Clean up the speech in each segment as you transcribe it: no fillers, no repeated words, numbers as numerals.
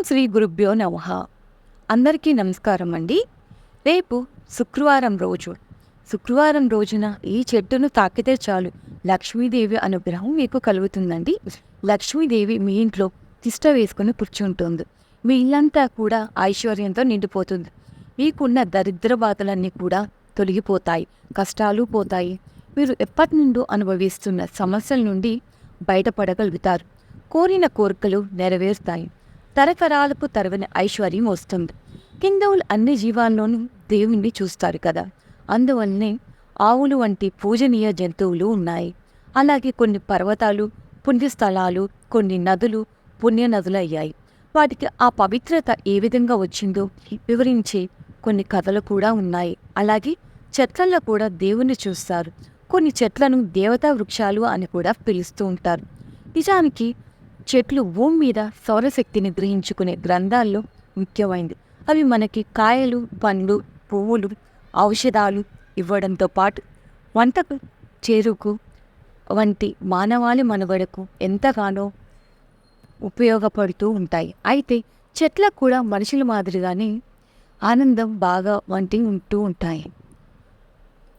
శ్రీ గురుభ్యో నమః. అందరికీ నమస్కారం అండి. రేపు శుక్రవారం రోజున ఈ చెట్టును తాకితే చాలు లక్ష్మీదేవి అనుగ్రహం మీకు కలుగుతుందండి. లక్ష్మీదేవి మీ ఇంట్లో తిష్ట వేసుకుని కూర్చుంటుంది. మీ ఇల్లంతా కూడా ఐశ్వర్యంతో నిండిపోతుంది. మీకున్న దరిద్ర బాధలన్నీ కూడా తొలగిపోతాయి, కష్టాలు పోతాయి. మీరు ఎప్పటి నుండో అనుభవిస్తున్న సమస్యల నుండి బయటపడగలుగుతారు. కోరిన కోరికలు నెరవేరుతాయి. తరతరాలకు తరవని ఐశ్వర్యం వస్తుంది. హిందువులు అన్ని జీవాల్లోనూ దేవుణ్ణి చూస్తారు కదా, అందువల్లనే ఆవులు వంటి పూజనీయ జంతువులు ఉన్నాయి. అలాగే కొన్ని పర్వతాలు పుణ్యస్థలాలు, కొన్ని నదులు పుణ్య నదులు అయ్యాయి. వాటికి ఆ పవిత్రత ఏ విధంగా వచ్చిందో వివరించే కొన్ని కథలు కూడా ఉన్నాయి. అలాగే చెట్లలో కూడా దేవుణ్ణి చూస్తారు. కొన్ని చెట్లను దేవతా వృక్షాలు అని కూడా పిలుస్తూ ఉంటారు. నిజానికి చెట్లు భూమి మీద సౌరశక్తిని గ్రహించుకునే గ్రంథాల్లో ముఖ్యమైనది. అవి మనకి కాయలు, పండ్లు, పువ్వులు, ఔషధాలు ఇవ్వడంతో పాటు వంటకు, చెరుకు వంటి మానవాళి మనుగడకు ఎంతగానో ఉపయోగపడుతూ ఉంటాయి. అయితే చెట్లకు కూడా మనుషుల మాదిరిగానే ఆనందం బాగా వంటి ఉంటూ ఉంటాయి.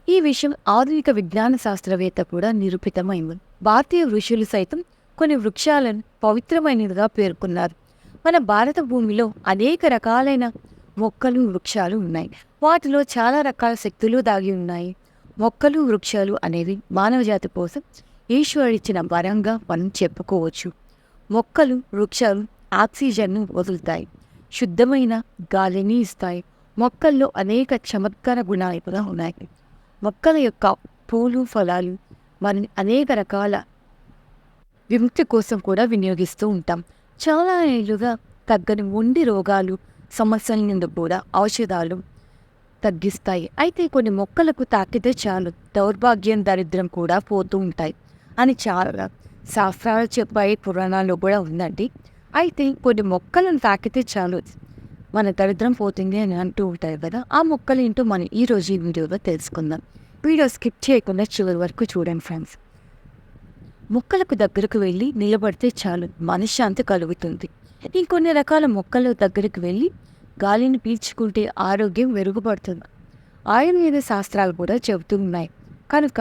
ఈ విషయం ఆధునిక విజ్ఞాన శాస్త్రవేత్త కూడా నిరూపితమైంది. భారతీయ ఋషులు సైతం కొన్ని వృక్షాలను పవిత్రమైనదిగా పేర్కొన్నారు. మన భారత భూమిలో అనేక రకాలైన మొక్కలు, వృక్షాలు ఉన్నాయి. వాటిలో చాలా రకాల శక్తులు దాగి ఉన్నాయి. మొక్కలు, వృక్షాలు అనేవి మానవజాతి కోసం ఈశ్వరుడిచ్చిన వరంగా మనం చెప్పుకోవచ్చు. మొక్కలు, వృక్షాలు ఆక్సిజన్ను వదులుతాయి, శుద్ధమైన గాలిని ఇస్తాయి. మొక్కల్లో అనేక చమత్కార గుణాలు కూడా ఉన్నాయి. మొక్కల యొక్క పూలు, ఫలాలు మనం అనేక రకాల విముక్తి కోసం కూడా వినియోగిస్తూ ఉంటాం. చాలా ఏళ్ళుగా తగ్గని మొండి రోగాలు, సమస్యల నుండి కూడా ఔషధాలు తగ్గిస్తాయి. అయితే కొన్ని మొక్కలకు తాకితే చాలు దౌర్భాగ్యం, దరిద్రం కూడా పోతూ ఉంటాయి అని చాలా శాస్త్రాలు చెప్పాయి, పురాణాల్లో కూడా ఉందండి. అయితే కొన్ని మొక్కలను తాకితే చాలు మన దరిద్రం పోతుంది అని అంటూ ఉంటాయి కదా. ఆ మొక్కలు ఏంటో మనం ఈరోజు ఈ వీడియోలో తెలుసుకుందాం. వీడియో స్కిప్ చేయకుండా చివరి వరకు చూడండి ఫ్రెండ్స్. మొక్కలకు దగ్గరకు వెళ్ళి నిలబడితే చాలు మనశ్శాంతి కలుగుతుంది. ఇంకొన్ని రకాల మొక్కల దగ్గరికి వెళ్ళి గాలిని పీల్చుకుంటే ఆరోగ్యం మెరుగుపడుతుంది. ఆయుర్వేద శాస్త్రాలు కూడా చెబుతూ ఉన్నాయి. కనుక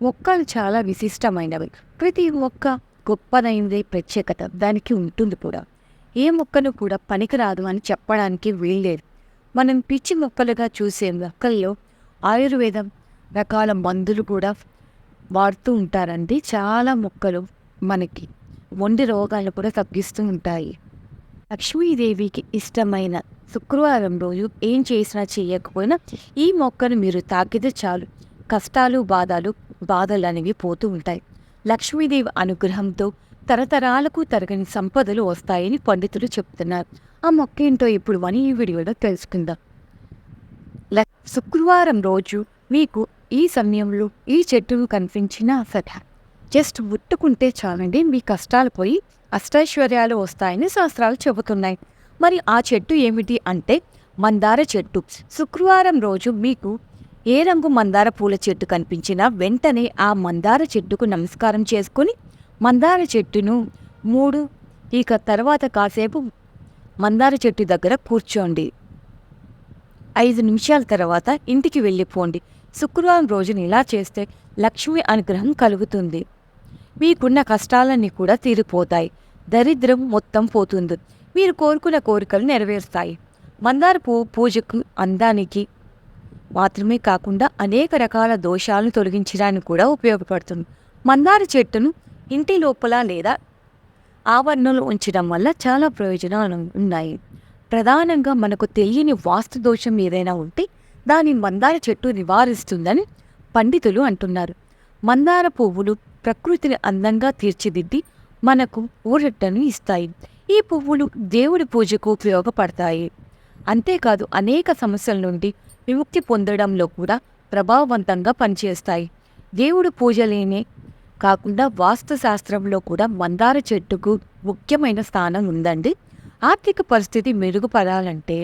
మొక్కలు చాలా విశిష్టమైనవి. ప్రతి మొక్క గొప్పదైనదే ప్రత్యేకత దానికి ఉంటుంది కూడా. ఏ మొక్కను కూడా పనికిరాదు అని చెప్పడానికి వీల్లేదు. మనం పిచ్చి మొక్కలుగా చూసే మొక్కల్లో ఆయుర్వేదం రకాల మందులు కూడా వాడుతూ ఉంటారండి. చాలా మొక్కలు మనకి మొండి రోగాలను కూడా తగ్గిస్తూ ఉంటాయి. లక్ష్మీదేవికి ఇష్టమైన శుక్రవారం రోజు ఏం చేసినా చేయకపోయినా ఈ మొక్కను మీరు తాకితే చాలు కష్టాలు, బాధలు అనేవి పోతూ ఉంటాయి. లక్ష్మీదేవి అనుగ్రహంతో తరతరాలకు తరగని సంపదలు వస్తాయని పండితులు చెప్తున్నారు. ఆ మొక్క ఏంటో ఇప్పుడు మనం ఈ వీడియోలో తెలుసుకుందాం. శుక్రవారం రోజు మీకు ఈ సమయంలో ఈ చెట్టును కనిపించినా సరే జస్ట్ ముట్టుకుంటే చాలండి, మీ కష్టాలు పోయి అష్టైశ్వర్యాలు వస్తాయని శాస్త్రాలు చెబుతున్నాయి. మరి ఆ చెట్టు ఏమిటి అంటే మందార చెట్టు. శుక్రవారం రోజు మీకు ఏ రంగు మందార పూల చెట్టు కనిపించినా వెంటనే ఆ మందార చెట్టుకు నమస్కారం చేసుకుని మందార చెట్టును ఇక తర్వాత కాసేపు మందార చెట్టు దగ్గర కూర్చోండి. 5 నిమిషాల తర్వాత ఇంటికి వెళ్ళిపోండి. శుక్రవారం రోజున ఇలా చేస్తే లక్ష్మి అనుగ్రహం కలుగుతుంది. మీకున్న కష్టాలన్నీ కూడా తీరిపోతాయి. దరిద్రం మొత్తం పోతుంది. మీరు కోరుకున్న కోరికలు నెరవేరుస్తాయి. మందార పువ్వు పూజకు అందానికి మాత్రమే కాకుండా అనేక రకాల దోషాలను తొలగించడానికి కూడా ఉపయోగపడుతుంది. మందార చెట్టును ఇంటి లోపల లేదా ఆవరణలో ఉంచడం వల్ల చాలా ప్రయోజనాలు ఉన్నాయి. ప్రధానంగా మనకు తెలియని వాస్తు దోషం ఏదైనా ఉంటే దాని మందార చెట్టు నివారిస్తుందని పండితులు అంటున్నారు. మందార పువ్వులు ప్రకృతిని అందంగా తీర్చిదిద్ది మనకు ఊరటను ఇస్తాయి. ఈ పువ్వులు దేవుడి పూజకు ఉపయోగపడతాయి. అంతేకాదు అనేక సమస్యల నుండి విముక్తి పొందడంలో కూడా ప్రభావవంతంగా పనిచేస్తాయి. దేవుడి పూజలేనే కాకుండా వాస్తు శాస్త్రంలో కూడా మందార చెట్టుకు ముఖ్యమైన స్థానం ఉందండి. ఆర్థిక పరిస్థితి మెరుగుపడాలంటే,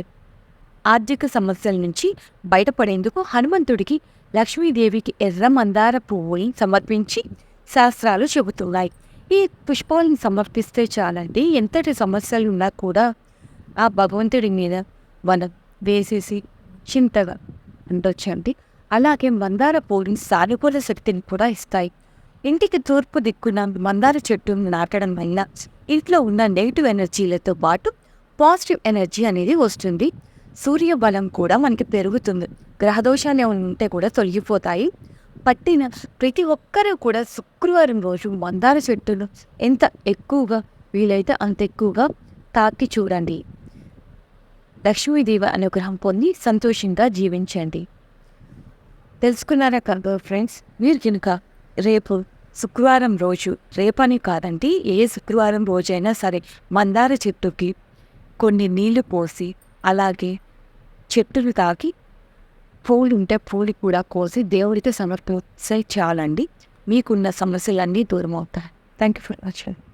ఆర్థిక సమస్యల నుంచి బయటపడేందుకు హనుమంతుడికి, లక్ష్మీదేవికి ఎర్ర మందార పువ్వుని సమర్పించి శాస్త్రాలు చెబుతున్నాయి. ఈ పుష్పాలను సమర్పిస్తే చాలండి ఎంతటి సమస్యలు ఉన్నా కూడా ఆ భగవంతుడి మీద మనం వేసేసి చింతగా ఉండొచ్చండి. అలాగే మందార పూలు సానుకూల శక్తిని కూడా ఇస్తాయి. ఇంటికి తూర్పు దిక్కున మందార చెట్టు నాటడం వల్ల ఇంట్లో ఉన్న నెగిటివ్ ఎనర్జీలతో పాటు పాజిటివ్ ఎనర్జీ అనేది వస్తుంది. సూర్య బలం కూడా మనకి పెరుగుతుంది. గ్రహదోషాలు ఏమైనా ఉంటే కూడా తొలగిపోతాయి. పట్టిన ప్రతి ఒక్కరూ కూడా శుక్రవారం రోజు మందార చెట్టును ఎంత ఎక్కువగా వీలైతే అంత ఎక్కువగా తాకి చూడండి. లక్ష్మీదేవి అనుగ్రహం పొంది సంతోషంగా జీవించండి. తెలుసుకున్నారా కదా ఫ్రెండ్స్? మీరు కనుక రేపు శుక్రవారం రోజు, రేపని కాదండి, ఏ శుక్రవారం రోజైనా సరే మందార చెట్టుకి కొన్ని నీళ్లు పోసి, అలాగే చెట్టును తాకి పూలు ఉంటే పూలు కూడా కోసి దేవుడికి సమర్పిస్తే చాలండి. మీకున్న సమస్యలన్నీ దూరం అవుతాయి. Thank you for watching.